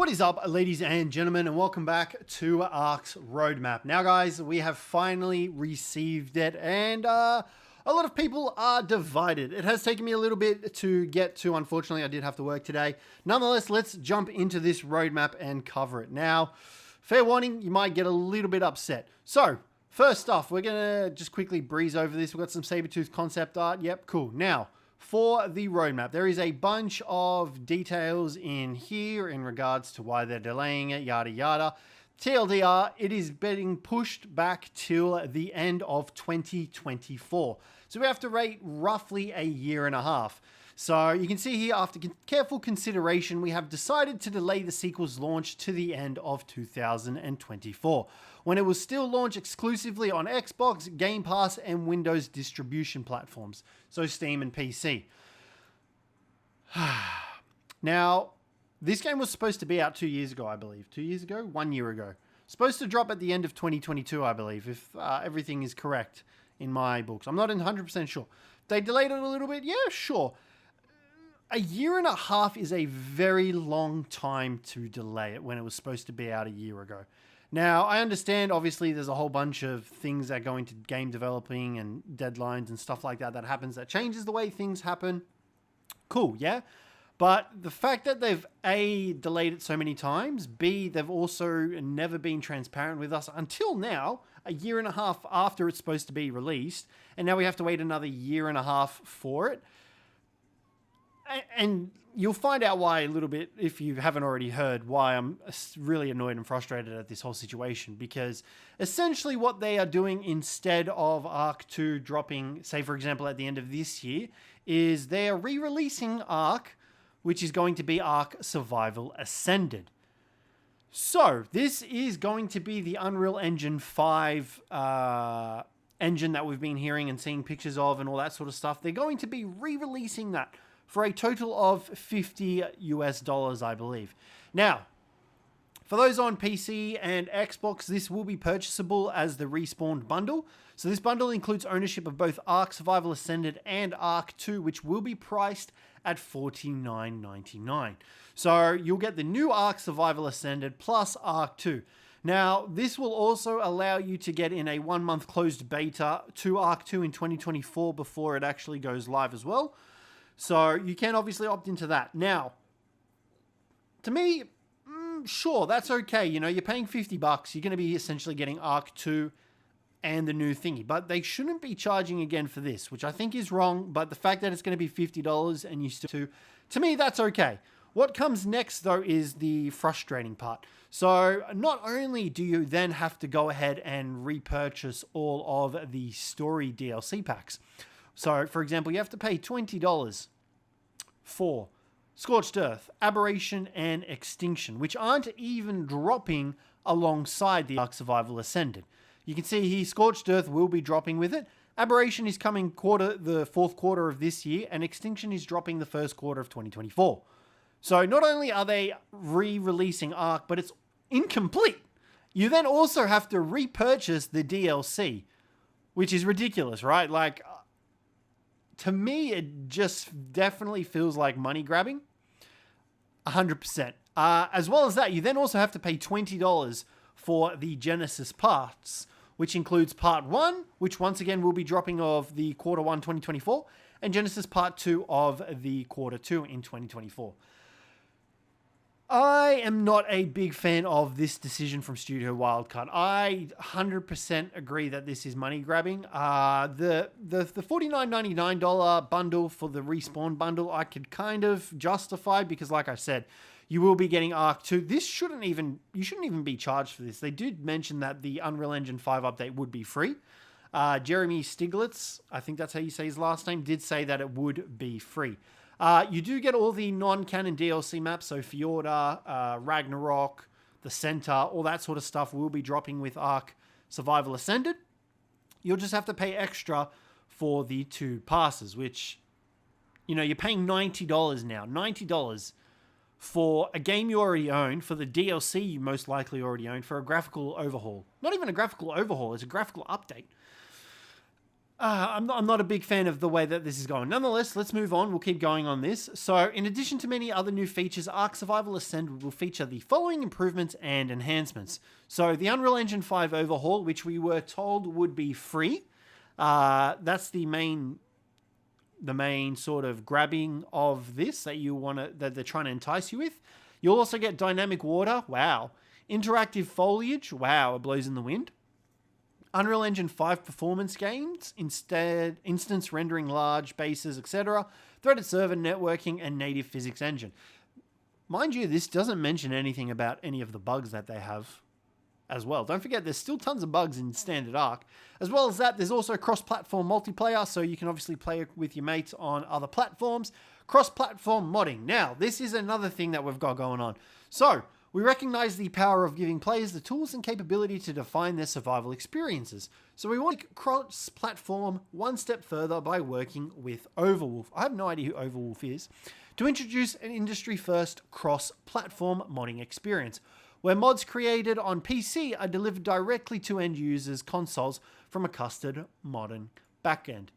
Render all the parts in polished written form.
What is up, ladies and gentlemen, and welcome back to Ark's roadmap. Now, guys, we have finally received it, and a lot of people are divided. It has taken me a little bit to get to. Unfortunately, I did have to work today. Nonetheless, let's jump into this roadmap and cover it. Now, fair warning, you might get a little bit upset. So, first off, we're going to just quickly breeze over this. We've got some Sabertooth concept art. Yep, cool. Now, for the roadmap, there is a bunch of details in here in regards to why they're delaying it, yada yada. TLDR, it is being pushed back till the end of 2024. So we have to wait roughly a year and a half. So you can see here, after careful consideration, we have decided to delay the sequel's launch to the end of 2024, when it will still launch exclusively on Xbox, Game Pass, and Windows distribution platforms, so Steam and PC. Now, this game was supposed to be out 2 years ago, I believe. 2 years ago? 1 year ago. Supposed to drop at the end of 2022, I believe, if everything is correct in my books. I'm not 100% sure. They delayed it a little bit? Yeah, sure. A year and a half is a very long time to delay it when it was supposed to be out a year ago. Now, I understand, obviously, there's a whole bunch of things that go into game developing and deadlines and stuff like that happens that changes the way things happen. Cool, yeah? But the fact that they've, A, delayed it so many times, B, they've also never been transparent with us until now, a year and a half after it's supposed to be released, and now we have to wait another year and a half for it. And you'll find out why a little bit, if you haven't already heard, why I'm really annoyed and frustrated at this whole situation. Because essentially what they are doing instead of Ark 2 dropping, say for example, at the end of this year, is they are re-releasing Ark, which is going to be Ark Survival Ascended. So this is going to be the Unreal Engine 5 engine that we've been hearing and seeing pictures of and all that sort of stuff. They're going to be re-releasing that for a total of $50 US, I believe. Now, for those on PC and Xbox, this will be purchasable as the Respawned bundle. So this bundle includes ownership of both Ark Survival Ascended and Ark 2, which will be priced at $49.99. So you'll get the new Ark Survival Ascended plus Ark 2. Now, this will also allow you to get in a 1 month closed beta to Ark 2 in 2024 before it actually goes live as well. So you can obviously opt into that. Now, to me, sure, that's okay. You know, you're paying $50. You're going to be essentially getting Ark 2 and the new thingy. But they shouldn't be charging again for this, which I think is wrong. But the fact that it's going to be $50 and you still... To me, that's okay. What comes next, though, is the frustrating part. So not only do you then have to go ahead and repurchase all of the story DLC packs. So, for example, you have to pay $20 for Scorched Earth, Aberration, and Extinction, which aren't even dropping alongside the Ark Survival Ascended. You can see here, Scorched Earth will be dropping with it. Aberration is coming the fourth quarter of this year, and Extinction is dropping the first quarter of 2024. So, not only are they re-releasing Ark, but it's incomplete. You then also have to repurchase the DLC, which is ridiculous, right? Like... To me, it just definitely feels like money grabbing. 100%. As well as that, you then also have to pay $20 for the Genesis parts, which includes Part 1, which once again will be dropping of the Quarter 1 2024, and Genesis Part 2 of the Quarter 2 in 2024. I am not a big fan of this decision from Studio Wildcard. I 100% agree that this is money grabbing. The $49.99 bundle for the Respawn bundle, I could kind of justify because, like I said, you will be getting Ark 2. You shouldn't even be charged for this. They did mention that the Unreal Engine 5 update would be free. Jeremy Stiglitz, I think that's how you say his last name, did say that it would be free. You do get all the non-canon DLC maps, so Fjorda, Ragnarok, the Center, all that sort of stuff will be dropping with Ark Survival Ascended. You'll just have to pay extra for the 2 passes, which, you know, you're paying $90 now. $90 for a game you already own, for the DLC you most likely already own, for a graphical overhaul. Not even a graphical overhaul, it's a graphical update. I'm not a big fan of the way that this is going. Nonetheless, let's move on. We'll keep going on this. So, in addition to many other new features, Ark Survival Ascended will feature the following improvements and enhancements. So, the Unreal Engine 5 overhaul, which we were told would be free. That's the main sort of grabbing of this that they're trying to entice you with. You'll also get dynamic water. Wow. Interactive foliage. Wow, it blows in the wind. Unreal Engine 5 performance gains, instead instance rendering large bases, etc. Threaded server networking and native physics engine. Mind you, this doesn't mention anything about any of the bugs that they have as well. Don't forget, there's still tons of bugs in standard Ark. As well as that, there's also cross-platform multiplayer, so you can obviously play with your mates on other platforms. Cross-platform modding. Now, this is another thing that we've got going on. So, we recognize the power of giving players the tools and capability to define their survival experiences. So we want to cross-platform one step further by working with Overwolf. I have no idea who Overwolf is. To introduce an industry-first cross-platform modding experience, where mods created on PC are delivered directly to end users' consoles from a custom modern backend.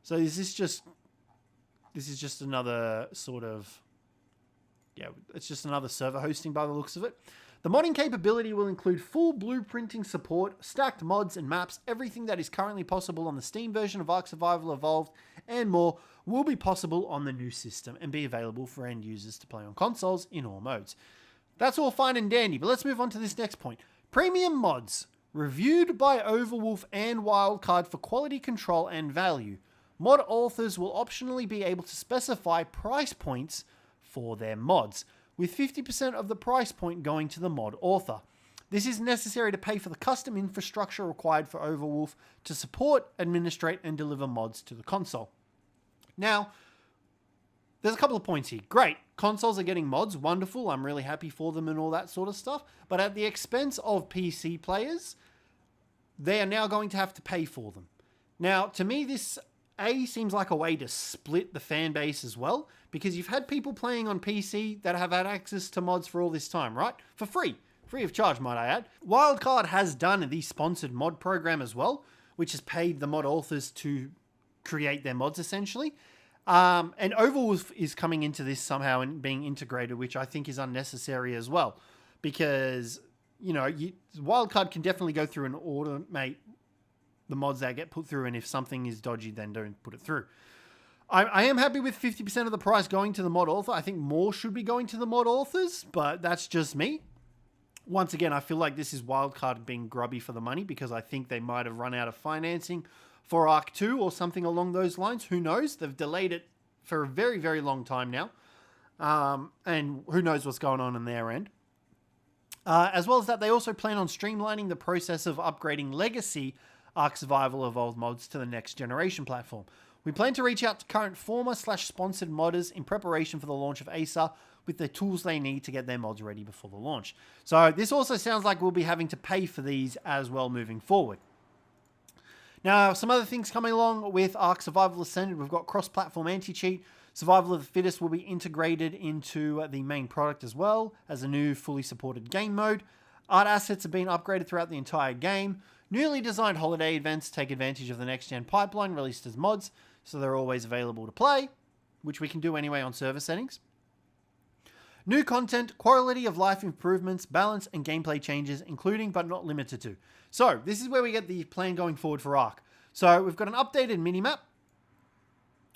So this is just another sort of... yeah, it's just another server hosting by the looks of it. The modding capability will include full blueprinting support, stacked mods and maps. Everything that is currently possible on the Steam version of Ark Survival Evolved and more will be possible on the new system and be available for end users to play on consoles in all modes. That's all fine and dandy, but let's move on to this next point. Premium mods, reviewed by Overwolf and Wildcard for quality control and value. Mod authors will optionally be able to specify price points for their mods, with 50% of the price point going to the mod author. This is necessary to pay for the custom infrastructure required for Overwolf to support, administrate, and deliver mods to the console. Now, there's a couple of points here. Great, consoles are getting mods, wonderful, I'm really happy for them and all that sort of stuff, but at the expense of PC players, they are now going to have to pay for them. Now, to me, this seems like a way to split the fan base as well, because you've had people playing on PC that have had access to mods for all this time, right? For free. Free of charge, might I add. Wildcard has done the sponsored mod program as well, which has paid the mod authors to create their mods, essentially. And Overwolf is coming into this somehow and being integrated, which I think is unnecessary as well. Because, Wildcard can definitely go through and automate the mods that get put through, and if something is dodgy, then don't put it through. I am happy with 50% of the price going to the mod author. I think more should be going to the mod authors, but that's just me. Once again, I feel like this is Wildcard being grubby for the money, because I think they might have run out of financing for Ark 2 or something along those lines. Who knows? They've delayed it for a very, very long time now. And who knows what's going on their end. As well as that, they also plan on streamlining the process of upgrading legacy Ark Survival Evolved mods to the next generation platform. We plan to reach out to current former/sponsored modders in preparation for the launch of Acer with the tools they need to get their mods ready before the launch. So this also sounds like we'll be having to pay for these as well moving forward. Now, some other things coming along with Ark Survival Ascended. We've got cross-platform anti-cheat. Survival of the Fittest will be integrated into the main product as well as a new fully supported game mode. Art assets have been upgraded throughout the entire game. Newly designed holiday events take advantage of the next-gen pipeline released as mods, so they're always available to play, which we can do anyway on server settings. New content, quality of life improvements, balance, and gameplay changes, including but not limited to. So, this is where we get the plan going forward for Ark. So, we've got an updated minimap.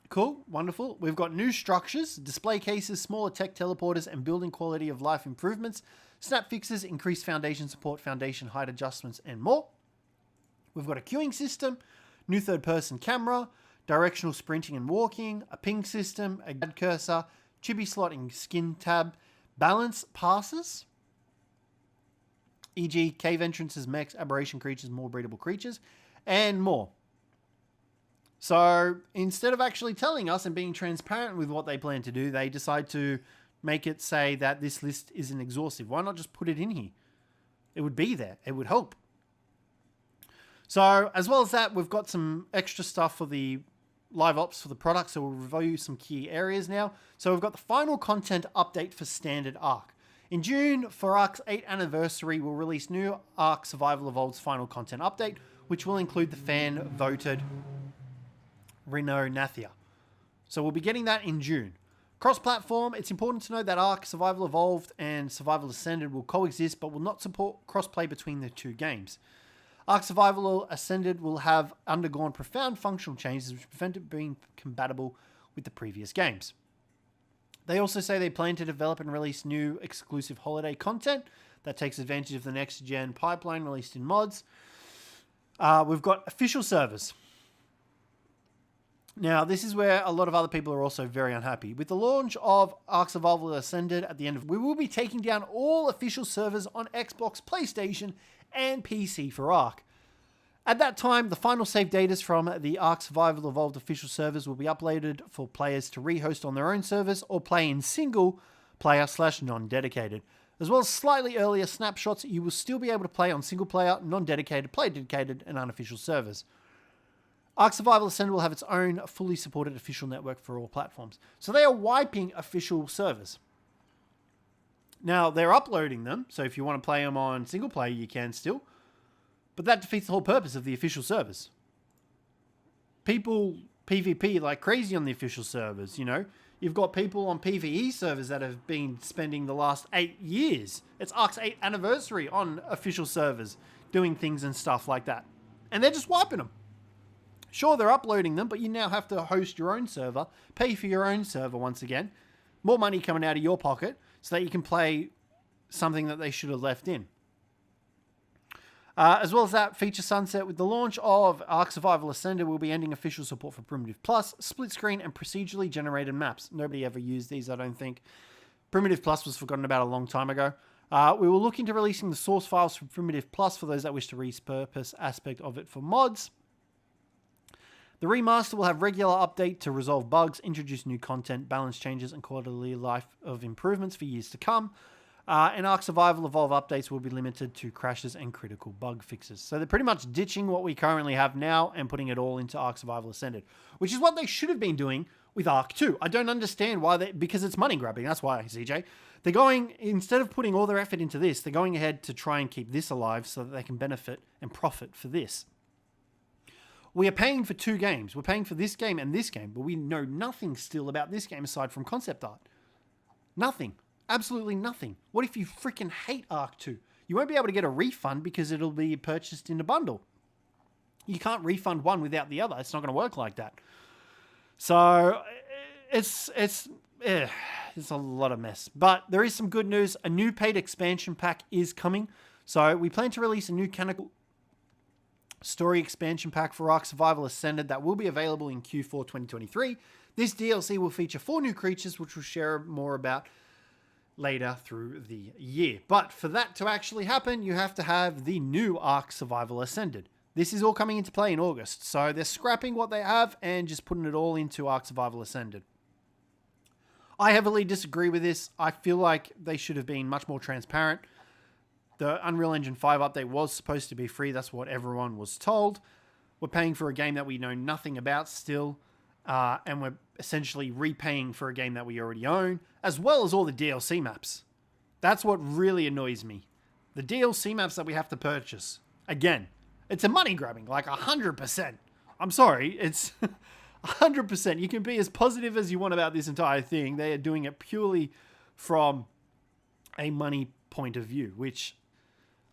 Cool, wonderful. We've got new structures, display cases, smaller tech teleporters, and building quality of life improvements, snap fixes, increased foundation support, foundation height adjustments, and more. We've got a queuing system, new third-person camera, directional sprinting and walking, a ping system, a guide cursor, chibi slot and skin tab, balance passes, e.g. cave entrances, mechs, aberration creatures, more breedable creatures, and more. So instead of actually telling us and being transparent with what they plan to do, they decide to make it say that this list isn't exhaustive. Why not just put it in here? It would be there. It would help. So as well as that, we've got some extra stuff for the live ops for the product, so we'll review some key areas now. So we've got the final content update for standard Ark. In June, for Ark's 8th anniversary, we'll release new Ark Survival Evolved's final content update, which will include the fan-voted Reno Nathia. So we'll be getting that in June. Cross-platform, it's important to note that Ark Survival Evolved and Survival Ascended will coexist, but will not support cross-play between the two games. Ark Survival Ascended will have undergone profound functional changes which prevent it being compatible with the previous games. They also say they plan to develop and release new exclusive holiday content that takes advantage of the next-gen pipeline released in mods. We've got official servers. Now, this is where a lot of other people are also very unhappy. With the launch of Ark Survival Ascended at the end of, we will be taking down all official servers on Xbox, PlayStation, and PC for Ark. At that time, the final save data from the Ark Survival Evolved official servers will be uploaded for players to rehost on their own servers or play in single player / non-dedicated. As well as slightly earlier snapshots, you will still be able to play on single player, non-dedicated, player-dedicated, and unofficial servers. Ark Survival Ascended will have its own fully supported official network for all platforms. So they are wiping official servers. Now, they're uploading them, so if you want to play them on single player, you can still. But that defeats the whole purpose of the official servers. People PvP like crazy on the official servers, you know. You've got people on PvE servers that have been spending the last 8 years. It's Ark's 8th anniversary on official servers, doing things and stuff like that. And they're just wiping them. Sure, they're uploading them, but you now have to host your own server, pay for your own server once again. More money coming out of your pocket so that you can play something that they should have left in. As well as that, feature sunset with the launch of Ark Survival Ascended will be ending official support for Primitive Plus, split screen, and procedurally generated maps. Nobody ever used these, I don't think. Primitive Plus was forgotten about a long time ago. We will look into releasing the source files from Primitive Plus for those that wish to repurpose aspect of it for mods. The remaster will have regular update to resolve bugs, introduce new content, balance changes, and quarterly life of improvements for years to come. And Ark Survival Evolve updates will be limited to crashes and critical bug fixes. So they're pretty much ditching what we currently have now and putting it all into Ark Survival Ascended, which is what they should have been doing with Ark 2. I don't understand why because it's money grabbing. That's why, CJ. They're going, instead of putting all their effort into this, they're going ahead to try and keep this alive so that they can benefit and profit for this. We are paying for 2 games. We're paying for this game and this game, but we know nothing still about this game aside from concept art. Nothing. Absolutely nothing. What if you freaking hate Ark 2? You won't be able to get a refund because it'll be purchased in a bundle. You can't refund one without the other. It's not going to work like that. So it's a lot of mess. But there is some good news. A new paid expansion pack is coming. So we plan to release a new canonical story expansion pack for Ark Survival Ascended that will be available in Q4 2023. This DLC will feature 4 new creatures, which we'll share more about later through the year. But for that to actually happen, you have to have the new Ark Survival Ascended. This is all coming into play in August, so they're scrapping what they have and just putting it all into Ark Survival Ascended. I heavily disagree with this. I feel like they should have been much more transparent. The Unreal Engine 5 update was supposed to be free. That's what everyone was told. We're paying for a game that we know nothing about still. And we're essentially repaying for a game that we already own, as well as all the DLC maps. That's what really annoys me. The DLC maps that we have to purchase. Again, it's a money grabbing, like 100%. I'm sorry, it's 100%. You can be as positive as you want about this entire thing. They are doing it purely from a money point of view, which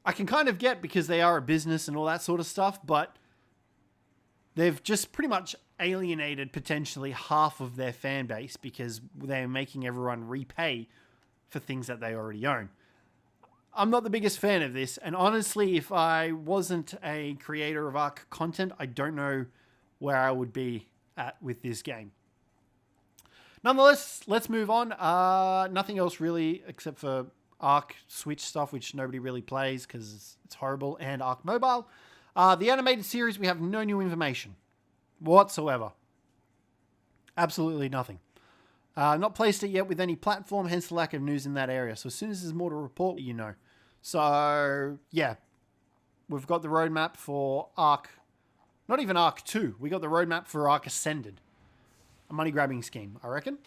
I can kind of get because they are a business and all that sort of stuff, but they've just pretty much alienated potentially half of their fan base because they're making everyone repay for things that they already own. I'm not the biggest fan of this, and honestly, if I wasn't a creator of Ark content, I don't know where I would be at with this game. Nonetheless, let's move on. Nothing else really except for Ark Switch stuff, which nobody really plays because it's horrible, and Ark Mobile. The animated series, we have no new information whatsoever. Absolutely nothing. Not placed it yet with any platform, hence the lack of news in that area. So as soon as there's more to report, you know. So, yeah. We've got the roadmap for Ark. Not even Ark 2. We got the roadmap for Ark Ascended. A money-grabbing scheme, I reckon.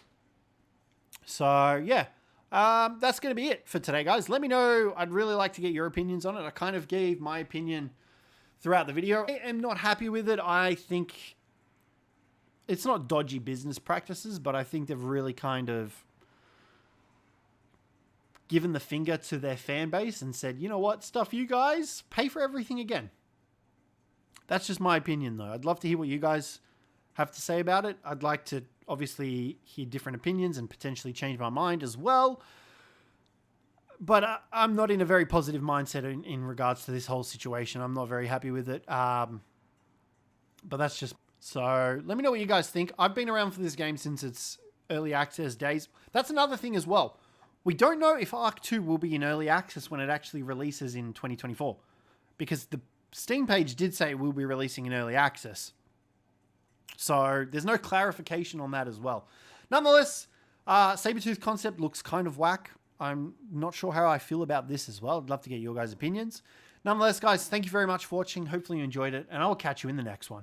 So, yeah. That's going to be it for today, guys. Let me know. I'd really like to get your opinions on it. I kind of gave my opinion throughout the video. I am not happy with it. I think it's not dodgy business practices, but I think they've really kind of given the finger to their fan base and said, you know what, stuff you guys, pay for everything again. That's just my opinion, though. I'd love to hear what you guys have to say about it. I'd like to obviously hear different opinions and potentially change my mind as well. But I'm not in a very positive mindset in regards to this whole situation. I'm not very happy with it. But that's just... So let me know what you guys think. I've been around for this game since its early access days. That's another thing as well. We don't know if Ark 2 will be in early access when it actually releases in 2024. Because the Steam page did say it will be releasing in early access. So there's no clarification on that as well. Nonetheless, Sabertooth concept looks kind of whack. I'm not sure how I feel about this as well. I'd love to get your guys' opinions. Nonetheless, guys, thank you very much for watching. Hopefully you enjoyed it, and I will catch you in the next one.